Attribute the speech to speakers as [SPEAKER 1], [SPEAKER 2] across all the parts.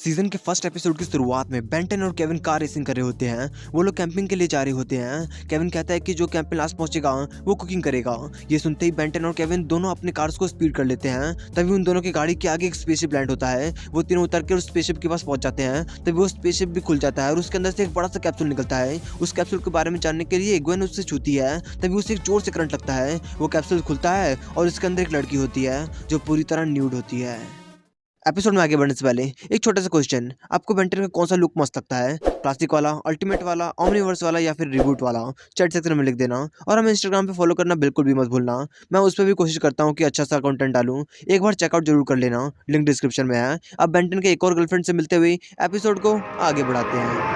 [SPEAKER 1] Season के first episode की शुरुआत में बेंटन और केविन कार रेसिंग कर रहे होते हैं। वो लोग कैंपिंग के लिए जा रहे होते हैं। केविन कहता है कि जो कैंप में लास्ट पहुंचेगा वो कुकिंग करेगा। ये सुनते ही बेंटन और केविन दोनों अपने कार्स को स्पीड कर लेते हैं। तभी उन दोनों की गाड़ी के आगे एक स्पेसशिप लैंड होता है। वो तीनों उतर के उस स्पेसशिप के पास पहुंच जाते हैं। तभी वो स्पेसशिप भी खुल जाता है और उसके अंदर से एक बड़ा सा कैप्सूल निकलता है। उस कैप्सूल के बारे में जानने के लिए ग्वेन उससे छूती है। तभी उसे एक जोर से करंट लगता है। वो कैप्सूल खुलता है और उसके अंदर एक लड़की होती है जो पूरी तरह न्यूड होती है। एपिसोड में आगे बढ़ने से पहले एक छोटा सा क्वेश्चन, आपको बेंटन का कौन सा लुक मस्त लगता है? प्लास्टिक वाला, अल्टीमेट वाला, ओमनीवर्स वाला या फिर रिबूट वाला? चैट सेक्शन में लिख देना और हमें इंस्टाग्राम पे फॉलो करना बिल्कुल भी मत भूलना। मैं उस पर भी कोशिश करता हूँ कि अच्छा सा कंटेंट डालूं। एक बार चेकआउट जरूर कर लेना, लिंक डिस्क्रिप्शन में है। अब बेंटन के एक और गर्लफ्रेंड से मिलते हुए एपिसोड को आगे बढ़ाते हैं।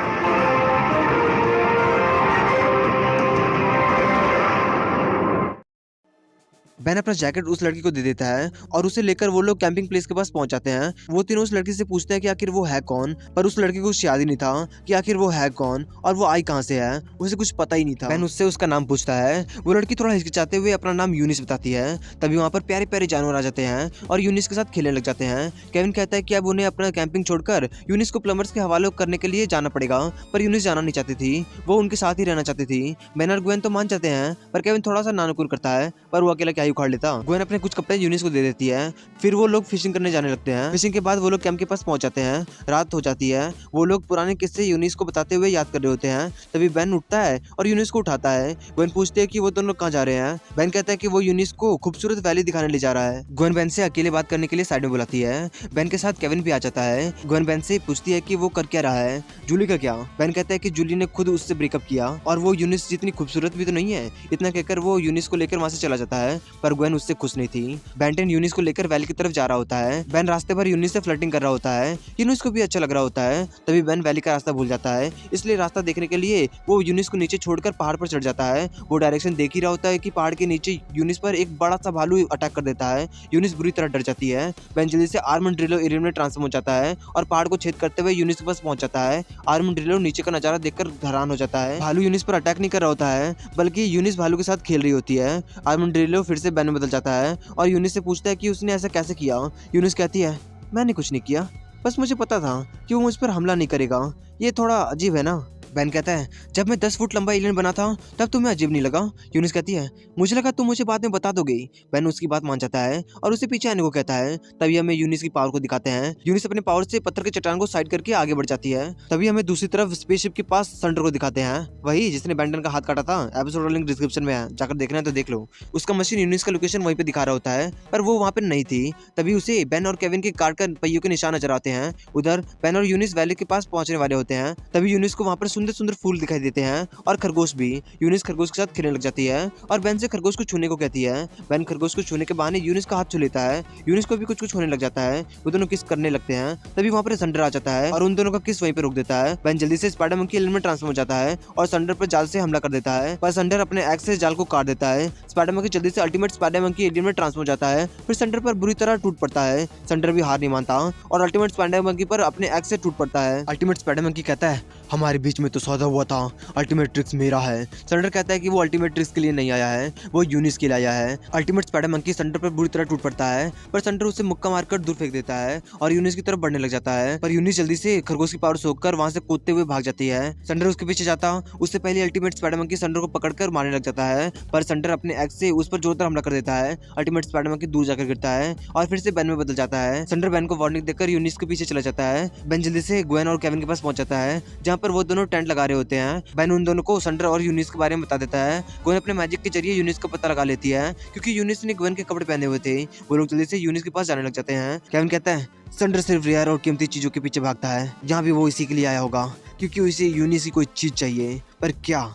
[SPEAKER 1] बेन अपना जैकेट उस लड़की को दे देता है और उसे लेकर वो लोग कैंपिंग प्लेस के पास पहुंच जाते हैं। वो तीनों उस लड़की से पूछते हैं कि आखिर वो है कौन, पर उस लड़की को कुछ याद ही नहीं था कि आखिर वो है कौन और वो आई कहां से है। उसे कुछ पता ही नहीं था। बेन उससे उसका नाम पूछता है। वो लड़की थोड़ा हिचकिचाते हुए अपना नाम यूनिस बताती है। तभी वहां पर प्यारे प्यारे जानवर आ जाते हैं और यूनिस के साथ खेलने लग जाते हैं। केविन कहता है कि अब उन्हें अपना कैंपिंग छोड़कर यूनिस को प्लम्बर्स के हवाले करने के लिए जाना पड़ेगा, पर यूनिस जाना नहीं चाहती थी। वो उनके साथ ही रहना चाहती थी। बेन और ग्वेन तो मान जाते हैं, पर केविन थोड़ा सा नानुकुर करता है, पर वो अकेला क्या ही उखाड़ लेता। ग्वेन अपने कुछ कपड़े यूनिस को दे देती है। फिर वो लोग फिशिंग करने जाने लगते हैं। फिशिंग के बाद वो लोग कैंप के पास पहुंच जाते हैं। रात हो जाती है। वो लोग पुराने किस्से यूनिस को बताते हुए याद कर रहे होते हैं। तभी बेन उठता है और यूनिस को उठाता है। ग्वेन पूछती है कि वो दोनों कहाँ जा रहे हैं। बेन कहता है कि वो यूनिस को खूबसूरत वैली दिखाने ले जा रहा है। ग्वेन बेन से अकेले बात करने के लिए साइड में बुलाती है। बेन के साथ केविन भी आ जाता है। ग्वेन बेन से पूछती है कि वो कर क्या रहा है। जूली का क्या? बेन कहता है कि जूली ने खुद उससे ब्रेकअप किया और वो यूनिस जितनी खूबसूरत भी तो नहीं है। इतना कहकर वो यूनिस को लेकर वहां से चला जाता है, पर ग्वेन उससे खुश नहीं थी। बेंटन यूनिस को लेकर वैली की तरफ जा रहा होता है। बेन रास्ते भर यूनिस से फ्लर्टिंग कर रहा होता है। यूनिस को भी अच्छा लग रहा होता है। तभी बेन वैली का रास्ता भूल जाता है, इसलिए रास्ता देखने के लिए वो यूनिस को नीचे छोड़कर पहाड़ पर चढ़ जाता है। वो डायरेक्शन देख ही रहा होता है कि पहाड़ के नीचे यूनिस पर एक बड़ा सा भालू अटैक कर देता है। यूनिस बुरी तरह डर जाती है। बेन जल्दी से आर्मड्रिलो एरिया में ट्रांसफॉर्म हो जाता है और पहाड़ को छेद करते हुए यूनिस के पास पहुंच जाता है। आर्मड्रिलो नीचे का नजारा देखकर हैरान हो जाता है। भालू यूनिस पर अटैक नहीं कर रहा होता है, बल्कि यूनिस भालू के साथ खेल रही होती है। आर्मड्रिलो फिर से बेन में बदल जाता है और यूनिस से पूछता है कि उसने ऐसा कैसे किया। यूनिस कहती है, मैंने कुछ नहीं किया, बस मुझे पता था कि वो मुझ पर हमला नहीं करेगा। ये थोड़ा अजीब है ना? बेन कहता है, जब मैं 10 फुट लंबा एलियन बना था तब तुम्हें अजीब नहीं लगा? यूनिस कहती है, मुझे लगा तुम मुझे बाद में बता दोगे। बेन उसकी बात मान जाता है और उसे पीछे आने को कहता है। तभी हमें यूनिस की पावर को दिखाते हैं। यूनिस अपने पावर से पत्थर के चट्टान को साइड करके आगे बढ़ जाती है। तभी हमें दूसरी तरफ स्पेसशिप के पास सैंडर को दिखाते हैं, वही जिसने बेंटन का हाथ काटा था। एपिसोड का लिंक डिस्क्रिप्शन में है, जाकर देखना है तो देख लो। उसका मशीन यूनिस का लोकेशन वहीं पे दिखा रहा होता है, पर वो वहाँ पे नहीं थी। तभी उसे बेन और केविन के कार का पहियों के निशान नजर आते हैं। उधर बेन और यूनिस वैली के पास पहुंचने वाले होते हैं। तभी यूनिस को वहाँ पर सुंदर सुंदर फूल दिखाई देते हैं और खरगोश भी। यूनिस खरगोश के साथ खेलने लग जाती है और बेन से खरगोश को छूने को कहती है। बेन खरगोश को छूने के बहाने यूनिस का हाथ छू लेता है। यूनिस को भी कुछ कुछ होने लग जाता है। वो दोनों किस करने लगते हैं। तभी वहाँ पर सैंडर आ जाता है और उन दोनों का किस वहीं पे रोक देता है। बेन जल्दी से स्पाइडर मंकी एलियन में ट्रांसफॉर्म हो जाता है और सैंडर पर जाल से हमला कर देता है, पर सैंडर अपने एक्स से जाल को काट देता है। स्पाइडर मंकी जल्दी से अल्टीमेट स्पाइडर मंकी एलियन में ट्रांसफॉर्म हो जाता है। फिर सैंडर पर बुरी तरह टूट पड़ता है। सैंडर भी हार नहीं मानता और अल्टीमेट स्पाइडर मंकी पर अपने एक्स से टूट पड़ता है। अल्टीमेट स्पाइडर मंकी कहता है, हमारे बीच में तो सौदा हुआ था, अल्टीमेट ट्रिक्स मेरा है। सैंडर कहता है कि वो अल्टीमेट ट्रिक्स के लिए नहीं आया है, वो यूनिस के लिए आया है। अल्टीमेट स्पाइडर मंकी सैंडर पर बुरी तरह टूट पड़ता है, पर सैंडर उसे मुक्का मारकर दूर फेंक देता है और यूनिस की तरफ बढ़ने लग जाता है। पर यूनिस जल्दी से खरगोश की पावर सोखकर वहां से कूदते हुए भाग जाती है। सैंडर उसके पीछे जाता, उससे पहले अल्टीमेट स्पाइडर मंकी सैंडर को पकड़कर मारने लग जाता है, पर सैंडर अपने एक्स से उस पर जोरदार हमला कर देता है। अल्टीमेट स्पाइडर मंकी दूर जाकर गिरता है और फिर से बेन में बदल जाता है। सैंडर बेन को वार्निंग देकर यूनिस के पीछे चला जाता है। बेन जल्दी से ग्वेन और केविन के पास पहुंच जाता है, जहाँ पर वो दोनों टेंट लगा रहे होते हैं। बेन उन दोनों को सैंडर और यूनिस के बारे में बता देता है। ग्वेन अपने मैजिक के जरिए यूनिस का पता लगा लेती है, क्योंकि यूनिस ने ग्वेन के कपड़े पहने हुए थे। वो लोग जल्दी से यूनिस के पास जाने लग जाते हैं। केविन कहता है, सैंडर सिर्फ रेयर और कीमती चीजों के पीछे भागता है, यहाँ भी वो इसी के लिए आया होगा, क्योंकि उसे यूनिस की कोई चीज चाहिए, पर क्या?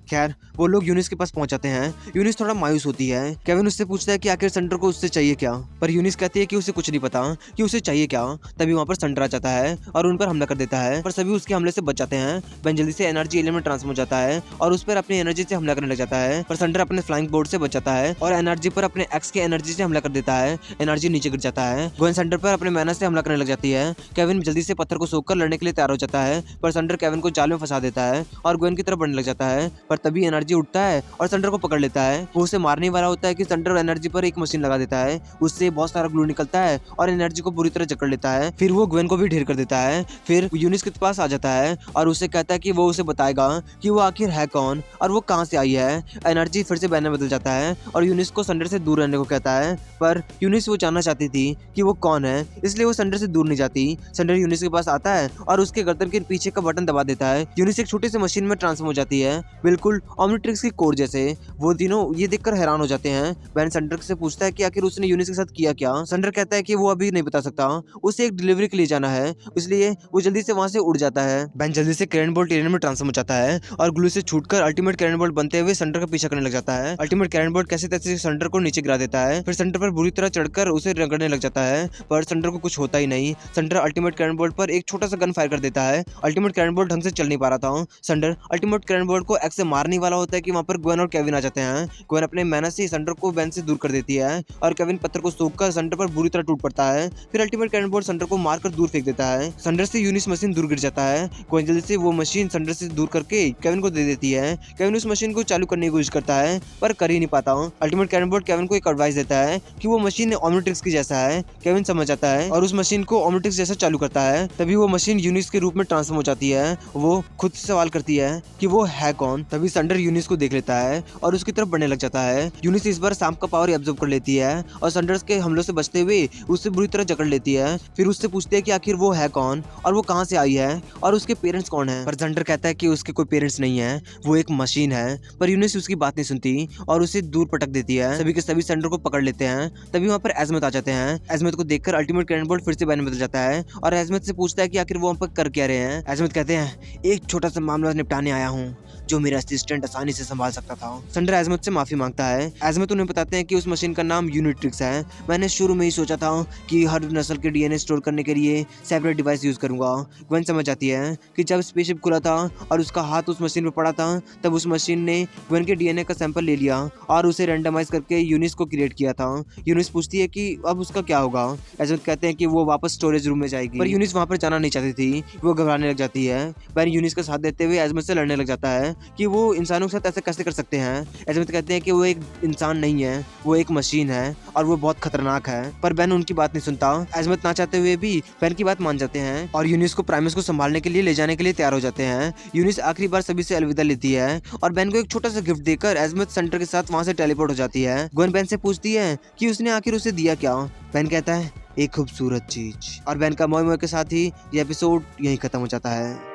[SPEAKER 1] खैर वो लोग यूनिस के पास पहुंच जाते हैं। यूनिस थोड़ा मायूस होती है। केविन उससे पूछता है कि आखिर सैंडर को उससे चाहिए क्या, पर यूनिस कहती है कि उसे कुछ नहीं पता कि उसे चाहिए क्या। तभी वहां पर सैंडर आ जाता है और उन पर हमला कर देता है, पर सभी उसके हमले से बच जाते हैं। बेन जल्दी से एनर्जी एलियन में ट्रांसफॉर्म हो जाता है और उस पर अपनी एनर्जी से हमला करने लग जाता है, पर सैंडर अपने फ्लाइंग बोर्ड से बच जाता है और एनर्जी पर अपने एक्स के एनर्जी से हमला कर देता है। एनर्जी नीचे गिर जाता है। ग्वेन सैंडर पर अपने मैना से हमला करने लग जाती है। केविन जल्दी से पत्थर को सोखकर लड़ने के लिए तैयार हो जाता है, पर सैंडर केविन को जाल में फंसा देता है और ग्वेन की तरफ बढ़ने लग जाता है, पर तभी एनर्जी उठता है और सैंडर को पकड़ लेता है। वो उसे मारने वाला होता है कि सैंडर एनर्जी पर एक मशीन लगा देता है, उससे बहुत सारा ग्लू निकलता है और एनर्जी को बुरी तरह जकड़ लेता है। फिर वो ग्वेन को भी ढेर कर देता है। फिर यूनिस के पास आ जाता है और उसे कहता है कि वो उसे बताएगा कि वो आखिर है कौन और वो कहाँ से आई है। एनर्जी फिर से बैन में बदल जाता है और यूनिस को सैंडर से दूर रहने को कहता है, पर यूनिस वो जानना चाहती थी कि वो कौन है, इसलिए वो सैंडर से दूर नहीं जाती। सैंडर यूनिस के पास आता है और उसके गर्दन के पीछे का बटन दबा देता है। यूनिस एक छोटी सी मशीन में ट्रांसफॉर्म हो जाती है, बिल्कुल ओमनिट्रिक्स की कोर जैसे। वो तीनों ये देखकर हैरान हो जाते हैं। बैन सैंडर से पूछता है कि आखिर उसने यूनिस के साथ किया क्या। सैंडर कहता है कि वो अभी नहीं बता सकता, उसे एक डिलीवरी के लिए जाना है, इसलिए वो जल्दी से वहां से उड़ जाता है। बैन जल्दी से कैरन बोल्ट एरिया में ट्रांसफॉर्म हो जाता है और ग्लू से छूटकर अल्टीमेट कैरन बोल्ट बनते हुए सैंडर का पीछा करने लग जाता है। अल्टीमेट कैरन बोल्ट कैसे तैसे सैंडर को नीचे गिरा देता है, फिर सैंडर पर बुरी तरह चढ़कर उसे रगड़ने लग जाता है, पर सैंडर को कुछ होता ही नहीं। सैंडर अल्टीमेट कैरन बोल्ट पर एक छोटा सा गन फायर कर देता है। अल्टीमेट कैरन बोल्ट ढंग से चल नहीं पा रहा था। सैंडर अल्टीमेट कैरन बोल्ट को एक्स से मारने वाला होता है कि वहां पर ग्वेन और केविन आ जाते हैं। ग्वेन अपने मैना से सैंडर को बैन से दूर कर देती है और केविन पत्थर को सूखकर सैंडर पर बुरी तरह टूट पड़ता है। फिर अल्टीमेट कैरन बोल्ट सैंडर को मारकर दूर फेंक देता है। सैंडर से यूनिस मशीन दूर गिर जाता है। ग्वेन जल्दी से वो मशीन सैंडर से दूर करके केविन को दे देती है। केविन उस मशीन को चालू करने की कोशिश करता है पर कर ही नहीं पाता। अल्टीमेट कैरन बोल्ट केविन को एक एडवाइस देता है कि वो मशीन ओमनिट्रिक्स की जैसा है। केविन समझ जाता है और उस मशीन को ओमनिट्रिक्स जैसा चालू करता है। तभी वो मशीन यूनिस के रूप में ट्रांसफॉर्म हो जाती है। वो खुद से सवाल करती है कि वो है कौन। तभी सैंडर यूनिस को देख लेता है और उसकी तरफ बढ़ने लग जाता है। यूनिस इस बार सांप का पावर एब्जॉर्ब कर लेती है और सैंडर के हमलों से बचते हुए उससे बुरी तरह जकड़ लेती है। फिर उससे पूछती है कि आखिर वो है कौन और वो कहाँ से आई है और उसके पेरेंट्स कौन है। पर सैंडर कहता है कि उसके कोई पेरेंट्स नहीं है, वो एक मशीन है। पर यूनिस उसकी बात नहीं सुनती और उसे दूर पटक देती है। सभी के सभी सैंडर को पकड़ लेते हैं। तभी वहाँ पर एजमत आ जाते हैं। एजमत को देखकर अल्टीमेट कैरन बोल्ट फिर से बैन में बदल जाता है और एजमत से पूछता है कि आखिर वो वहाँ पर कर क्या रहे हैं। एजमत कहते हैं, एक छोटा सा मामला निपटाने आया हूँ जो मेरा असिस्टेंट आसानी से संभाल सकता था। सैंडर एजमत से माफी मांगता है। एजमत उन्हें बताते हैं कि उस मशीन का नाम यूनिट्रिक्स है। मैंने शुरू में ही सोचा था कि हर नस्ल के डीएनए स्टोर करने के लिए सेपरेट डिवाइस यूज करूंगा। ग्वेन समझ जाती है कि जब स्पेसशिप खुला था और उसका हाथ उस मशीन पर पड़ा था, तब उस मशीन ने ग्वेन के डीएनए का सैंपल ले लिया और उसे रैंडमाइज करके यूनिस को क्रिएट किया था। यूनिस पूछती है कि अब उसका क्या होगा। एजमत कहते हैं कि वो वापस स्टोरेज रूम में जाएगी, पर यूनिस वहां पर जाना नहीं चाहती थी। वो घबराने लग जाती है। बैन यूनिस का साथ देते हुए एजमत से लड़ने लग जाता है कि वो इंसानों के साथ ऐसे कैसे कर सकते हैं। एजमत कहते हैं कि वो एक इंसान नहीं है, वो एक मशीन है और वो बहुत खतरनाक है। पर बैन उनकी बात नहीं सुनता। एजमत ना चाहते हुए भी बैन की बात मान जाते हैं और यूनिस को प्राइमस को संभालने के लिए ले जाने के लिए तैयार हो जाते हैं। यूनिस आखिरी बार सभी से अलविदा लेती है और बैन को एक छोटा सा गिफ्ट देकर एजमत सेंटर के साथ वहां से टेलीपोर्ट हो जाती है। ग्वेन बैन से पूछती है कि उसने आखिर उसे दिया क्या। बैन कहता है, एक खूबसूरत चीज। और बैन का मोए मोए के साथ ही ये एपिसोड यहीं खत्म हो जाता है।